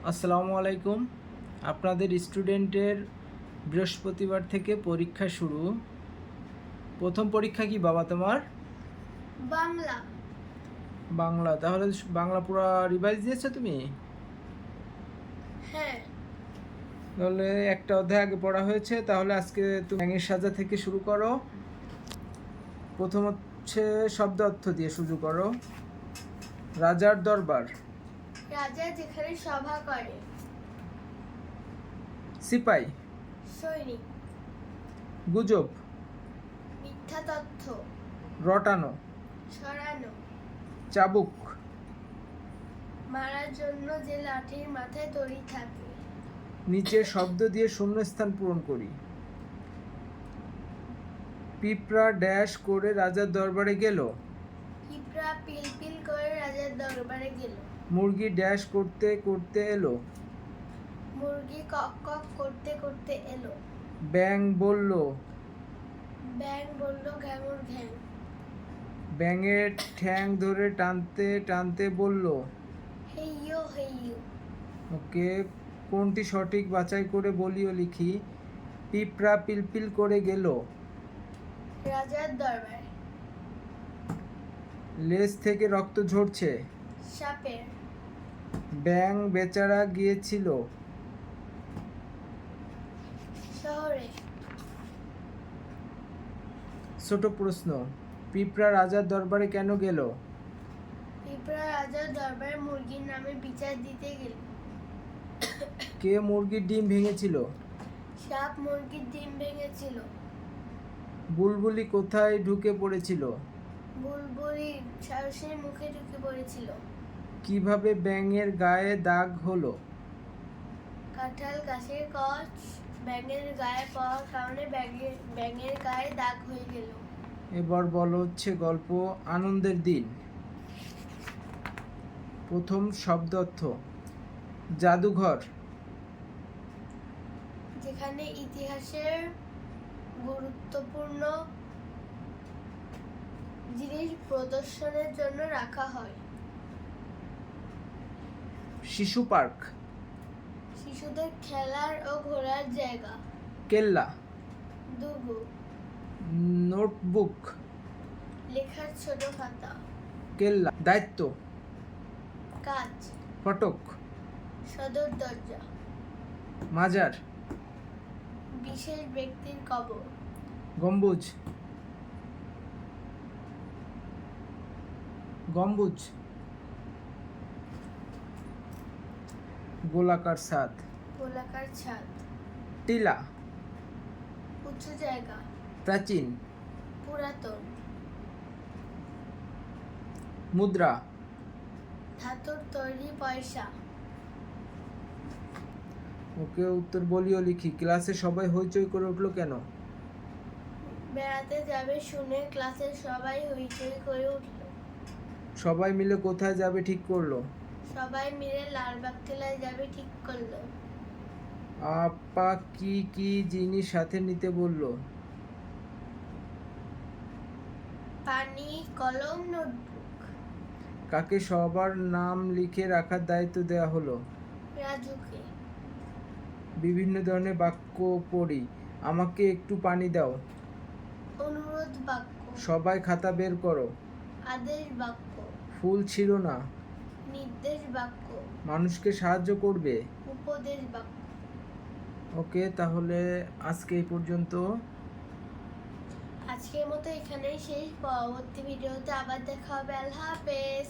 আসসালামু আলাইকুম। আপনাদের স্টুডেন্টের বৃহস্পতিবার থেকে পরীক্ষা শুরু। প্রথম পরীক্ষা কি বাবা তোমার? বাংলা। বাংলা। তাহলে বাংলা পুরো রিভাইজ দিয়েছো তুমি? হ্যাঁ। তাহলে একটা অধ্যায় আগে পড়া হয়েছে, তাহলে আজকে তুমি ব্যাঙের সাজা থেকে শুরু করো। প্রথম হচ্ছে শব্দ অর্থ দিয়ে শুরু করো। রাজার দরবার। রাজা যেখানে সভা করে। সিপাই। সৈনিক। গুজব। মিথ্যা তথ্য। রটানো। ছড়ানো। চাবুক। মারার জন্য যে লাঠির মাথায় দড়ি থাকে। নিচের শব্দ দিয়ে শূন্যস্থান পূরণ করি। পিঁপড়া ড্যাশ করে রাজার দরবারে গেল। পিঁপড়া পিলপিল করে রাজার দরবারে গেল। মুরগি ড্যাশ করতে করতে এলো। মুরগি কক কক করতে করতে এলো। ব্যাঙ বলল। ব্যাঙ বলল ঘ্যামর ঘ্যাং। ব্যাঙের ঠ্যাং ধরে টানতে টানতে বলল। হেইয়ো হেইয়ো। ওকে, কোনটি সঠিক বাছাই করে বলিও লিখি। পিঁপড়া পিলপিল করে গেল রাজার দরবারে। লেজ থেকে রক্ত ঝরছে। সাপের। ব্যাঙ বেচারা গিয়েছিল শহরে। ছোট প্রশ্ন, পিঁপড়া রাজার দরবারে কেন গেল? পিঁপড়া রাজার দরবারে মুরগির নামে বিচার দিতে গেল। কে মুরগির ডিম ভেঙেছিল? সাপ মুরগির ডিম ভেঙেছিল। বুলবুলি কোথায় ঢুকে পড়েছিল? বুলবুলি সারসের মুখে ঢুকে পড়েছিল। কিভাবে ব্যাঙের গায়ে দাগ হলো? কাঁঠাল গাছের কচ ব্যাঙের গায়ে পড়ার কারণে ব্যাঙের গায়ে দাগ হয়ে গেল। এবার বলো হচ্ছে গল্প আনন্দের দিন। প্রথম শব্দ অর্থ। জাদুঘর। যেখানে ইতিহাসের গুরুত্বপূর্ণ জিনিস প্রদর্শনের জন্য রাখা হয়। শিশু পার্ক। শিশুদের খেলার ও ঘোরার জায়গা। কেল্লা। দুর্গ। নোটবুক। লেখার ছোট খাতা। কেল্লা। দায়িত্ব। কাজ। ফটক। সদর দরজা। মাজার। বিশেষ ব্যক্তির কবর। গম্বুজ। গম্বুজ। গোলাকার ছাদ। গোলাকার ছাদ। টিলা। উঁচু জায়গা। প্রাচীন। পুরাতন। মুদ্রা। ধাতুর তৈরি পয়সা। ওকে, উত্তর বলিও লিখি। ক্লাসে সবাই হইচই করে উঠলো কেন? বেড়াতে যাবে শুনে ক্লাসের সবাই হইচই করে উঠল। সবাই মিলে কোথায় যাবে ঠিক করলো? সবাই মিলে লালবাগ কেল্লায় যাবে ঠিক করলো। আপা কি কি জিনিস সাথে নিতে বললো? পানি, কলম, নোটবুক। কাকে সবার নাম লিখে রাখার দায়িত্ব দেওয়া হলো? রাজুকে। বিভিন্ন ধরনের বাক্য পড়ি। আমাকে একটু পানি দাও। অনুরোধ বাক্য। সবাই খাতা বের করো। আদেশ বাক্য। ফুল ছিল না। নির্দেশ বাক্য। মানুষকে সাহায্য করবে। উপদেশ বাক্য। ওকে, তাহলে আজকে এই পর্যন্ত। আজকের মতো এখানেই শেষ। পরবর্তী ভিডিওতে আবার দেখা হবে। আল্লাহ হাফেজ।